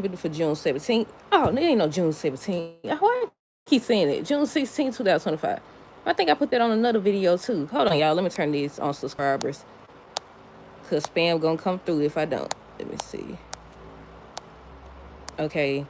for June 17th. Oh, there ain't no June 17th. Why I keep saying it? June 16th, 2025. I think I put that on another video too. Hold on, y'all. Let me turn these on subscribers. Because spam gonna come through if I don't. Let me see. Okay.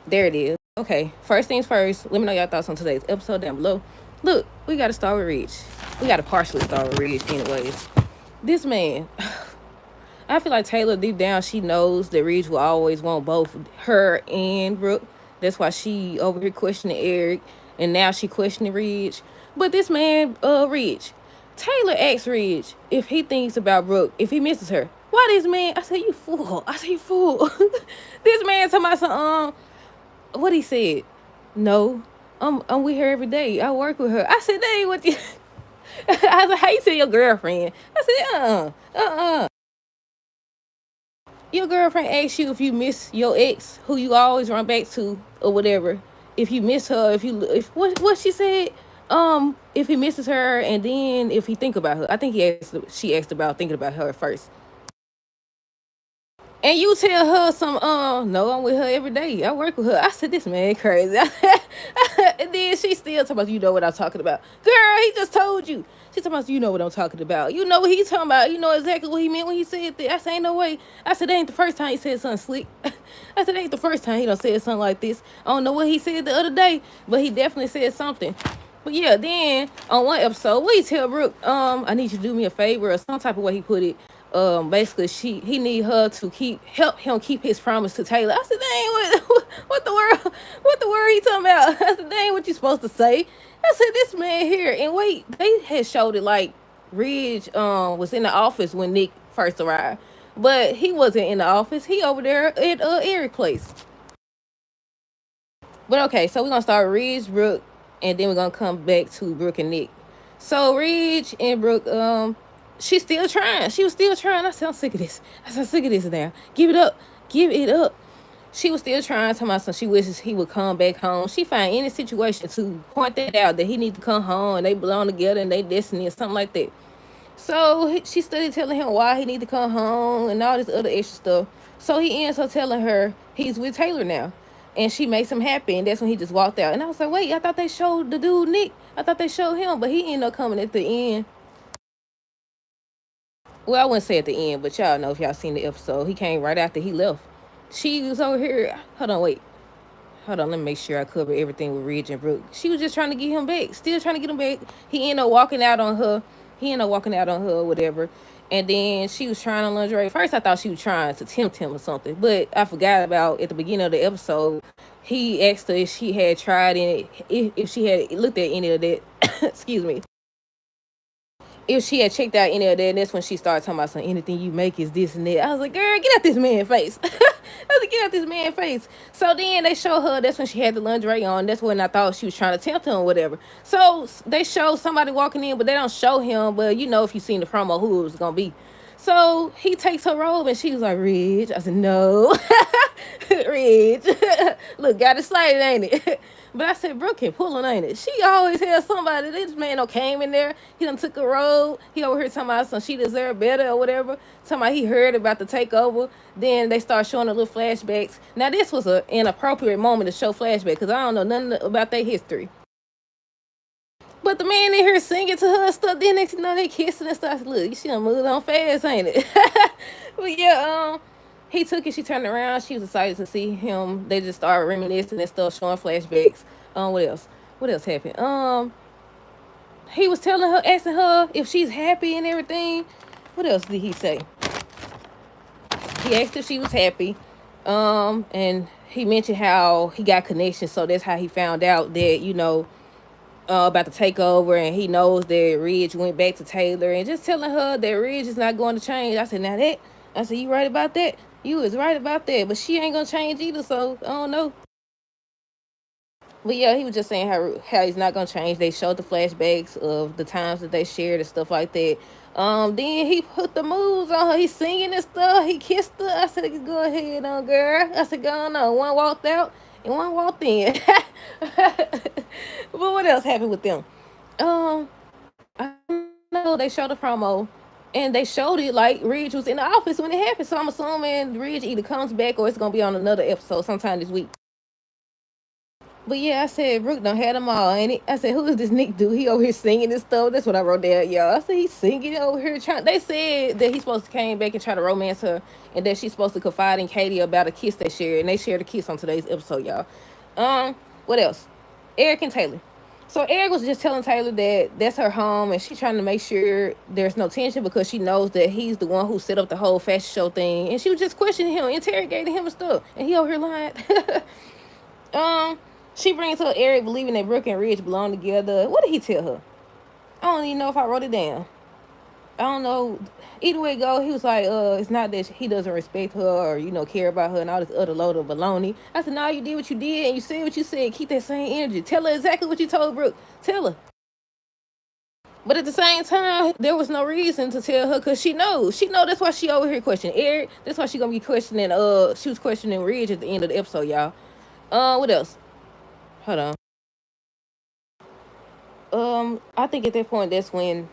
There it is. Okay. First things first, let me know y'all thoughts on today's episode down below. Look, we got to start with Ridge. We got to partially start with Ridge anyways. This man, I feel like Taylor, deep down, she knows that Ridge will always want both her and Brooke. That's why she over here questioning Eric, and now she questioning Ridge. But this man, Ridge, Taylor asked Ridge if he thinks about Brooke, if he misses her. Why this man? I said, you fool. I said, you fool. This man talking about some, what he said? No, I'm with her every day. I work with her. I said, that ain't what you. I was like, how you tell your girlfriend? I said, your girlfriend asks you if you miss your ex, who you always run back to or whatever. If you miss her, if what she said, if he misses her, and then if he think about her. I think she asked about thinking about her first. And you tell her no, I'm with her every day. I work with her. I said, this man crazy. And then she still talking about, you know what I'm talking about. Girl, he just told you. She talking about, you know what I'm talking about. You know what he's talking about. You know exactly what he meant when he said that. I said, ain't no way. I said, that ain't the first time he said something slick. I said, that ain't the first time he done said something like this. I don't know what he said the other day, but he definitely said something. But yeah, then on one episode, what he tell Brooke, I need you to do me a favor, or some type of way he put it. Basically he need her to help him keep his promise to Taylor. I said, dang, what the word he talking about? I said, dang, what you supposed to say? I said, this man here, and wait, they had showed it like Ridge was in the office when Nick first arrived, but he wasn't in the office. He over there at Eric's place. But okay, so we're gonna start with Ridge, Brooke, and then we're gonna come back to Brooke and Nick. So Ridge and Brooke, she's still trying. She was still trying. I said, I'm sick of this. I said, I'm sick of this now. Give it up. Give it up. She was still trying to my son. She wishes he would come back home. She find any situation to point that out, that he need to come home and they belong together and they destiny or something like that. So she started telling him why he need to come home and all this other extra stuff. So he ends up telling her he's with Taylor now. And she makes him happy, and that's when he just walked out. And I was like, wait, I thought they showed the dude Nick. I thought they showed him, but he ended up coming at the end. Well, I wouldn't say at the end, but y'all know if y'all seen the episode. He came right after he left. She was over here. Hold on, wait. Hold on, let me make sure I cover everything with Ridge and Brooke. She was just trying to get him back. Still trying to get him back. He ended up walking out on her. Whatever. And then she was trying on lingerie. First, I thought she was trying to tempt him or something. But I forgot about, at the beginning of the episode, he asked her if she had tried in it, if she had looked at any of that. Excuse me. If she had checked out any of that, and that's when she started talking about something, anything you make is this and that. I was like, girl, get out this man's face. I was like, get out this man's face. So then they show her, that's when she had the lingerie on. That's when I thought she was trying to tempt him or whatever. So they show somebody walking in, but they don't show him. But you know, if you seen the promo, who it was going to be. So he takes her robe, and she was like, Ridge. I said, no. Ridge. Look, got excited, ain't it? But I said, Brooke can pull ain't it? She always has somebody. This man came in there. He done took a road. He over here talking about some she deserved better or whatever. Talking about he heard about the takeover. Then they start showing the little flashbacks. Now, this was an inappropriate moment to show flashback because I don't know nothing about their history. But the man in here singing to her and stuff. Then next you know they kissing and stuff. Look, she done moved on fast, ain't it? But yeah, he took it. She turned around. She was excited to see him. They just started reminiscing and stuff, showing flashbacks. What else? What else happened? He was telling her, asking her if she's happy and everything. What else did he say? He asked if she was happy. And he mentioned how he got connections, so that's how he found out that, you know, about the takeover, and he knows that Ridge went back to Taylor, and just telling her that Ridge is not going to change. I said, you right about that? You was right about that, but she ain't gonna change either, so I don't know. But yeah, he was just saying how he's not gonna change. They showed the flashbacks of the times that they shared and stuff like that. Then he put the moves on her. He's singing and stuff. He kissed her. I said, go ahead, girl. I said, go on. One walked out and one walked in. But what else happened with them? I know they showed the promo. And they showed it like Ridge was in the office when it happened. So I'm assuming Ridge either comes back or it's gonna be on another episode sometime this week. But yeah, I said Brooke done had them all, ain't it? I said, who is this Nick dude? He over here singing and stuff. That's what I wrote down, y'all. I said he's singing over here trying. They said that he's supposed to came back and try to romance her, and that she's supposed to confide in Katie about a kiss they shared, and they shared a kiss on today's episode, y'all. What else? Eric and Taylor. So Eric was just telling Taylor that that's her home, and she's trying to make sure there's no tension because she knows that he's the one who set up the whole fashion show thing, and she was just questioning him, interrogating him and stuff, and he over here lying. um, she brings up Eric believing that Brooke and Ridge belong together. What did he tell her? I don't even know if I wrote it down. I don't know. Either way it go, he was like, it's not that he doesn't respect her or, care about her and all this other load of baloney. I said, no, you did what you did and you said what you said. Keep that same energy. Tell her exactly what you told Brooke. Tell her. But at the same time, there was no reason to tell her because she knows. She know that's why she over here questioning Eric. That's why she gonna be questioning, she was questioning Ridge at the end of the episode, y'all. What else? Hold on. I think at that point, that's when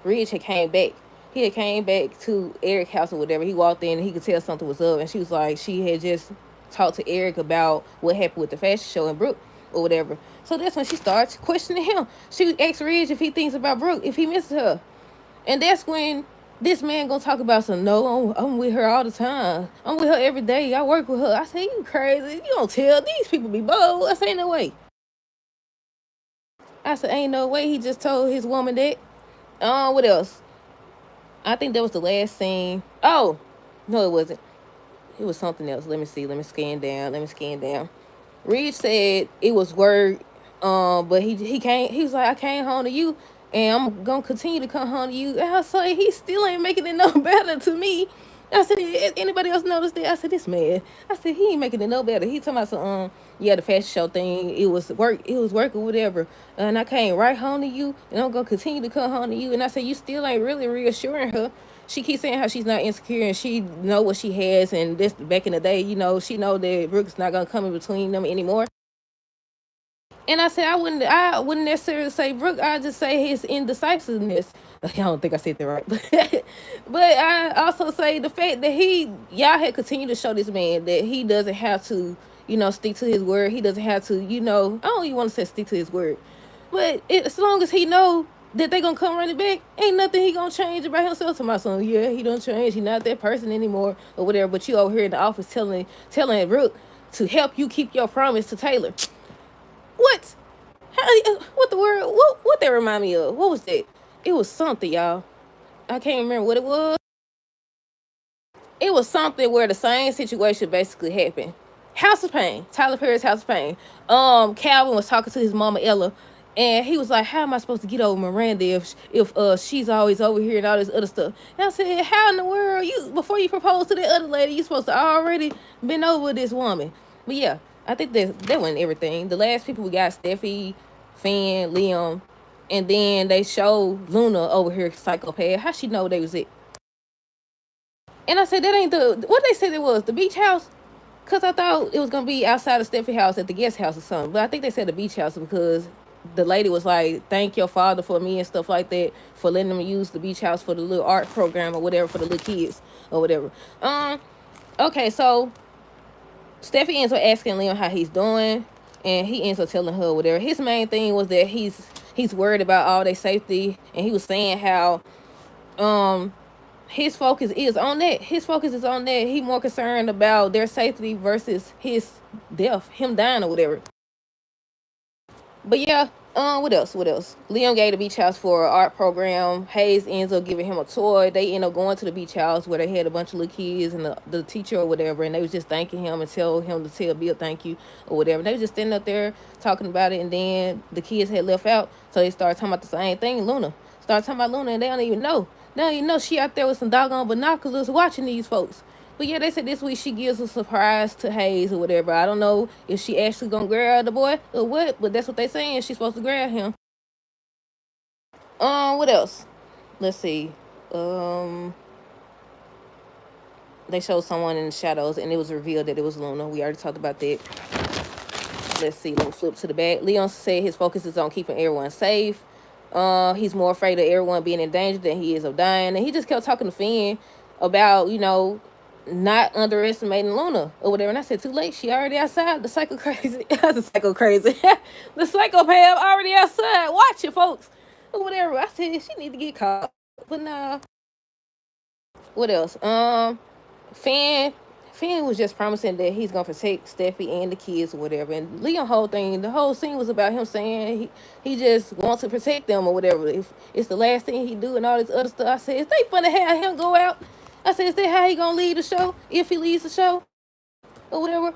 Ridge had came back. He had came back to Eric's house or whatever. He walked in and he could tell something was up. And she was like, she had just talked to Eric about what happened with the fashion show in Brooke or whatever. So that's when she starts questioning him. She asked Ridge if he thinks about Brooke, if he misses her. And that's when this man gonna talk about some, no, I'm with her all the time. I'm with her every day. I work with her. I say, you crazy. You don't tell these people be bold. I say, ain't no way. I said, ain't no way. He just told his woman that. What else? I think that was the last scene. Oh, no, it wasn't. It was something else. Let me see. Let me scan down. Reed said it was word. But he came. He was like, I came home to you, and I'm gonna continue to come home to you. And I was like, he still ain't making it no better to me. I said, anybody else noticed that? I said, this man. I said, he ain't making it no better. He talking about some, yeah, the fashion show thing. It was work or whatever. And I came right home to you, and I'm gonna continue to come home to you. And I said, you still ain't really reassuring her. She keeps saying how she's not insecure and she know what she has. And this back in the day, she know that Brooke's not gonna come in between them anymore. And I said I wouldn't necessarily say Brooke. I just say his indecisiveness. I don't think I said that right, but I also say the fact that y'all had continued to show this man that he doesn't have to, stick to his word. He doesn't have to, I don't even want to say stick to his word, but as long as he know that they gonna come running back, ain't nothing he gonna change about himself. To my son, yeah, he don't change. He not that person anymore or whatever. But you over here in the office telling Brooke to help you keep your promise to Taylor. What? What the word? What that remind me of? What was that? It was something, y'all. I can't remember what it was. It was something where the same situation basically happened. House of Pain. Tyler Perry's House of Pain. Calvin was talking to his mama Ella, and he was like, "How am I supposed to get over Miranda if she's always over here and all this other stuff?" And I said, "How in the world before you propose to that other lady, you supposed to already been over this woman?" But yeah, I think that wasn't everything. The last people we got, Steffi, Fan, Liam, and then they showed Luna over here, psychopath. How she know they was it? And I said, that ain't what they said it was, the beach house? Because I thought it was going to be outside of Steffi house at the guest house or something. But I think they said the beach house because the lady was like, thank your father for me and stuff like that, for letting them use the beach house for the little art program or whatever for the little kids or whatever. Okay, so Steffi ends up asking Liam how he's doing, and he ends up telling her whatever. His main thing was that he's worried about all their safety, and he was saying how his focus is on that. He more concerned about their safety versus his death, him dying or whatever. But yeah, what else? Liam gave the beach house for an art program. Hayes ends up giving him a toy. They end up going to the beach house where they had a bunch of little kids and the teacher or whatever, and they was just thanking him and tell him to tell Bill thank you or whatever. And they was just standing up there talking about it, and then the kids had left out, so they started talking about the same thing. Luna started talking about Luna, and they don't even know. Now you know she out there with some doggone binoculars watching these folks. But yeah, they said this week she gives a surprise to Hayes or whatever. I don't know if she actually gonna grab the boy or what, but that's what they saying. She's supposed to grab him. What else? Let's see. They showed someone in the shadows, and it was revealed that it was Luna. We already talked about that. Let's see. Let me flip to the back. Leon said his focus is on keeping everyone safe. He's more afraid of everyone being in danger than he is of dying. And he just kept talking to Finn about, not underestimating Luna or whatever. And I said, too late. She already outside. The psycho crazy. The psycho crazy. The psychopath already outside. Watch it, folks. Or whatever. I said, she need to get caught. But nah. What else? Finn. Finn was just promising that he's gonna protect Steffi and the kids or whatever. And Leon whole thing, the whole scene was about him saying he just wants to protect them or whatever. If it's the last thing he do and all this other stuff. I said, is they funny have him go out? I said, is that how he gonna leave the show? If he leaves the show or whatever?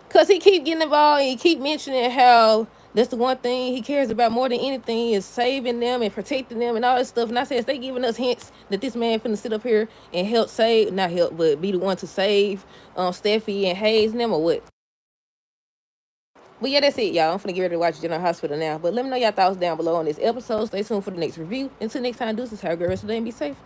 Cause he keep getting involved and he keep mentioning how that's the one thing he cares about more than anything is saving them and protecting them and all this stuff. And I said, they giving us hints that this man finna sit up here and help save, not help, but be the one to save Steffi and Hayes and them or what? But yeah, that's it, y'all. I'm finna get ready to watch General Hospital now. But let me know y'all thoughts down below on this episode. Stay tuned for the next review. Until next time, deuces. Have a great rest of the day and be safe.